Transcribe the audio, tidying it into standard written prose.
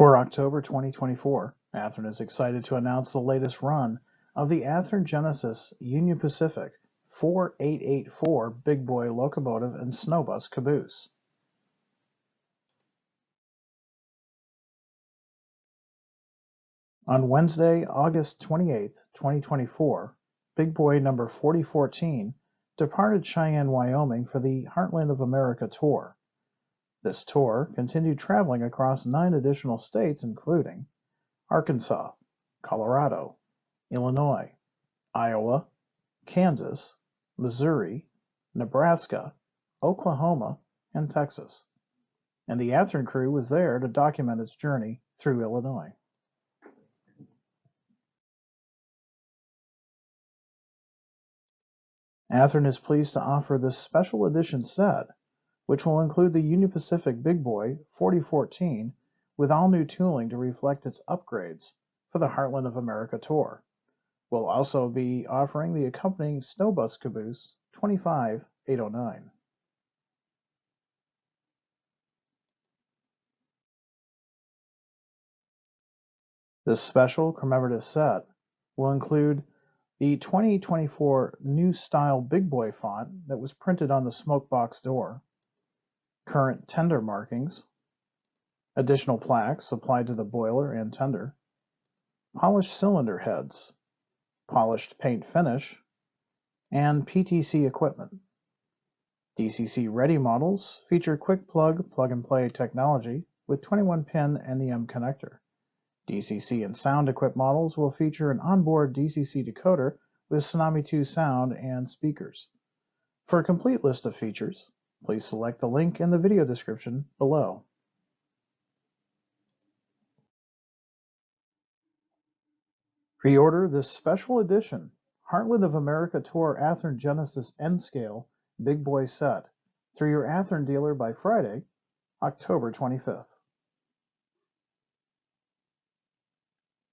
For October 2024, Athearn is excited to announce the latest run of the Athearn Genesis Union Pacific 4884 Big Boy Locomotive and Snowbus caboose. On Wednesday, August 28, 2024, Big Boy number 4014 departed Cheyenne, Wyoming for the Heartland of America Tour. This tour continued traveling across 9 additional states including Arkansas, Colorado, Illinois, Iowa, Kansas, Missouri, Nebraska, Oklahoma, and Texas. And the Athearn crew was there to document its journey through Illinois. Athearn is pleased to offer this special edition set, which will include the Union Pacific Big Boy 4014 with all new tooling to reflect its upgrades for the Heartland of America Tour. We'll also be offering the accompanying Snowbus caboose 25809. This special commemorative set will include the 2024 new style Big Boy font that was printed on the smokebox door, current tender markings, additional plaques applied to the boiler and tender, polished cylinder heads, polished paint finish, and PTC equipment. DCC ready models feature quick plug-and-play technology with 21-pin NEM connector. DCC and sound-equipped models will feature an onboard DCC decoder with Tsunami 2 sound and speakers. For a complete list of features, please select the link in the video description below. Pre-order this special edition Heartland of America Tour Athearn Genesis N-Scale Big Boy set through your Athearn dealer by Friday, October 25th.